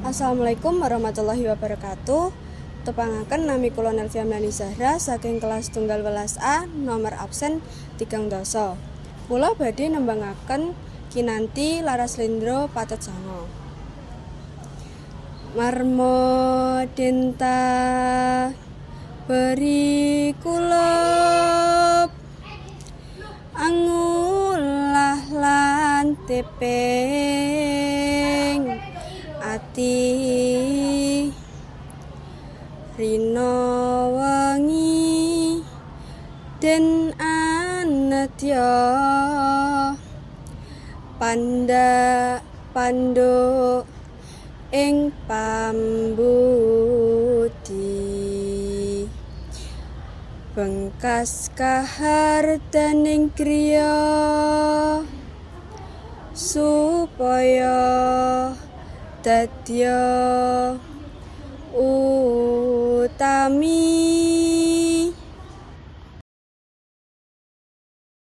Assalamualaikum warahmatullahi wabarakatuh. Tepangaken nami kula Nelvia Melani Zahra saking kelas tunggal welas A nomor absen 30. Kula badhe nembangaken kinanti Laras Lendro Patetsanga. Marmo denta beri kulop angulah lan tepeng ati rino wengi den anetya panda panduk ing pambudi bengkas kahardaning griya supaya dadya utami